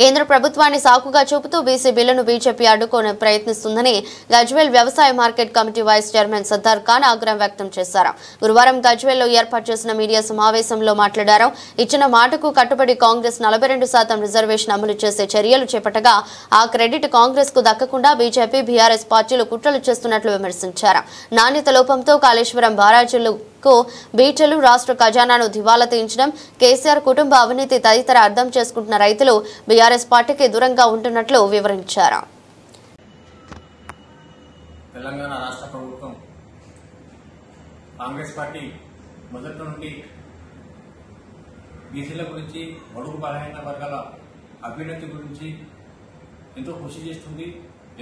కేంద్ర ప్రభుత్వాన్ని సాకుగా చూపుతూ బీసీ బిల్లును బీజేపీ అడ్డుకోనే ప్రయత్నిస్తుందని గజ్వేల్ వ్యవసాయ market committee vice chairman Sardar Khan ఆగ్రహం వ్యక్తం చేశారు. గురువారం గజ్వేల్లో ఏర్పాటు చేసిన మీడియా సమావేశంలో మాట్లాడారు. ఇచ్చిన మాటకు కట్టుబడి కాంగ్రెస్ 42% రిజర్వేషన్ అమలు చేసే చర్యలు చేపట్టగా ఆ క్రెడిట్ కాంగ్రెస్ కు దక్కకుండా బీజేపీ బీఆర్ఎస్ పార్టీలు కుట్రలు చేస్తున్నట్లు విమర్శించారు. నాణ్యత లోపంతో కాళేశ్వరం బారాజులు బీటలు రాష్ట్ర ఖజానాను దివాలా తీయించడం, కేసీఆర్ కుటుంబ అవినీతి తదితర అర్థం చేసుకుంటున్న రైతులు బీఆర్ఎస్ పార్టీకి దూరంగా ఉంటున్నట్లు వివరించారు. తెలంగాణ రాష్ట్ర ప్రభుత్వం కాంగ్రెస్ పార్టీ మొదటి నుండి బీసీల గురించి, బడుగు బలహీన వర్గాల అభ్యున్నతి గురించి ఎంతో కృషి చేస్తుంది.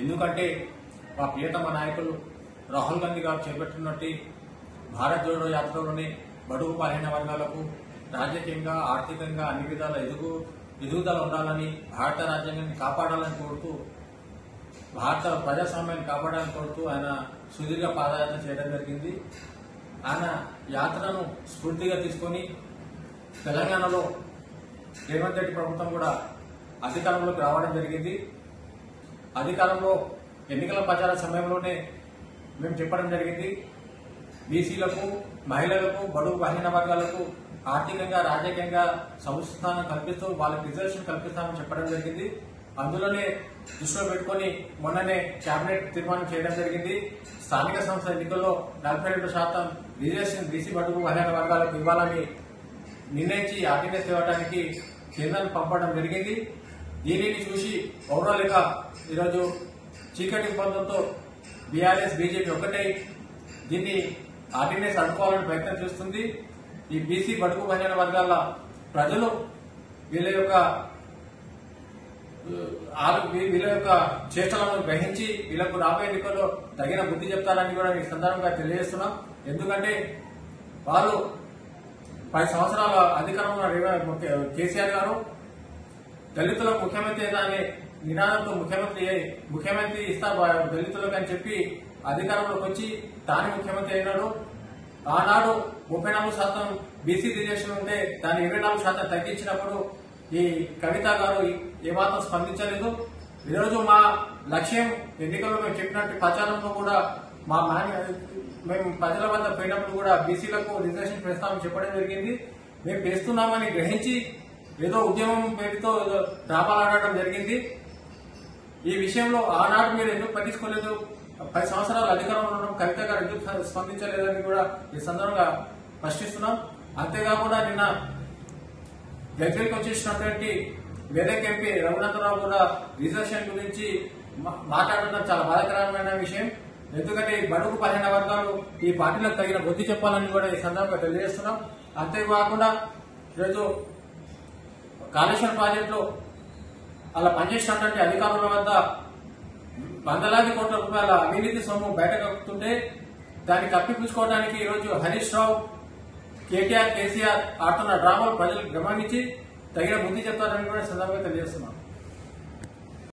ఎందుకంటే మా ప్రియతమ నాయకులు రాహుల్ గాంధీ గారు చేపట్టినట్టు భారత్ జోడో యాత్రలోనే బడుగు బలహీన వర్గాలకు రాజకీయంగా, ఆర్థికంగా అన్ని విధాల ఎదుగుదల ఉండాలని, భారత రాజ్యాంగాన్ని కాపాడాలని కోరుతూ, భారత ప్రజాస్వామ్యాన్ని కాపాడాలని కోరుతూ ఆయన సుదీర్ఘ పాదయాత్ర చేయడం జరిగింది. ఆయన యాత్రను స్ఫూర్తిగా తీసుకొని తెలంగాణలో రేవంత్ రెడ్డి ప్రభుత్వం కూడా అధికారంలోకి రావడం జరిగింది. అధికారంలో ఎన్నికల ప్రచార సమయంలోనే మేము చెప్పడం జరిగింది, బీసీలకు, మహిళలకు, బడుగు బలహీన వర్గాలకు ఆర్థికంగా, రాజకీయంగా సముచితాన్ని కల్పిస్తూ వాళ్ళకి రిజర్వేషన్ కల్పిస్తామని చెప్పడం జరిగింది. అందులోనే దృష్టిలో పెట్టుకుని మొన్ననే కేబినెట్ తీర్మానం చేయడం జరిగింది. స్థానిక సంస్థ ఎన్నికల్లో 42% రిజర్వేషన్ బీసీ బడుగు బలహీన వర్గాలకు ఇవ్వాలని నిర్ణయించి ఆర్డినెన్స్ ఇవ్వడానికి కేంద్రాన్ని పంపడం జరిగింది. దీనిని చూసి ఓవరాల్ గా ఈరోజు చీకటి ఒప్పందంతో బీఆర్ఎస్, బీజేపీ ఒకటే దీన్ని ఆర్డినెన్స్ అడ్డుకోవాలని ప్రయత్నం చేస్తుంది. ఈ బీసీ బడుగు బలహీన వర్గాల ప్రజలు వీళ్ళ యొక్క చేష్టలను గ్రహించి వీళ్లకు రాబోయే ఎన్నికల్లో తగిన బుద్ధి చెప్తారని కూడా ఈ సందర్భంగా తెలియజేస్తున్నాం. ఎందుకంటే వాళ్ళు 10 సంవత్సరాల అధికారంలో కేసీఆర్ గారు దళితులకు ముఖ్యమంత్రి అనే నినాదంతో ముఖ్యమంత్రి ఇస్తారు దళితులకు అని చెప్పి అధికారంలోకి వచ్చి తానే ముఖ్యమంత్రి అయినాడు. ఆనాడు 34% బీసీ రిజర్వేషన్ ఉంటే దాన్ని 24% తగ్గించినప్పుడు ఈ కవిత గారు ఏమాత్రం స్పందించలేదు. ఈరోజు మా లక్ష్యం ఎన్నికల్లో మేము చెప్పినట్టు ప్రచారంలో కూడా మేము ప్రజల వద్ద పోయినప్పుడు కూడా బీసీలకు రిజర్వేషన్ పెంచుతామని చెప్పడం జరిగింది. మేము పెంచుతున్నామని గ్రహించి ఏదో ఉద్యమం పేరుతో డ్రామాలు ఆడటం జరిగింది. ఈ విషయంలో ఆనాడు మీరు ఎందుకు పట్టించుకోలేదు, 10 సంవత్సరాల అధికారంలో ఉండడం కవిత గారు ఎందుకు స్పందించలేదని కూడా ఈ సందర్భంగా ప్రశ్నిస్తున్నాం. అంతేకాకుండా నిన్న గజ్వేల్కి వచ్చేసినటువంటి మెదక్ ఎంపీ రఘునందరావు కూడా రిజర్వేషన్ గురించి మాట్లాడడం చాలా బాధాకరమైన విషయం. ఎందుకంటే ఈ బడుగు బలహీన వర్గాలు ఈ పార్టీలకు తగిన బుద్ధి చెప్పాలని కూడా ఈ సందర్భంగా తెలియజేస్తున్నాం. అంతేకాకుండా ఈరోజు కాళేశ్వరం ప్రాజెక్టులో అలా పనిచేసినటువంటి అధికారుల వద్ద వందలాది కోట్ల రూపాయల అవినీతి సొమ్ము బయటకప్పుతుంటే దాన్ని కప్పిపుచ్చుకోవడానికి ఈరోజు హరీష్ రావు, కేటీఆర్, కేసీఆర్ ఆడుతున్న డ్రామాలు ప్రజలకు గమనించి తగిన బుద్ధి చెప్తారని కూడా సందర్భంగా తెలియజేస్తున్నాం.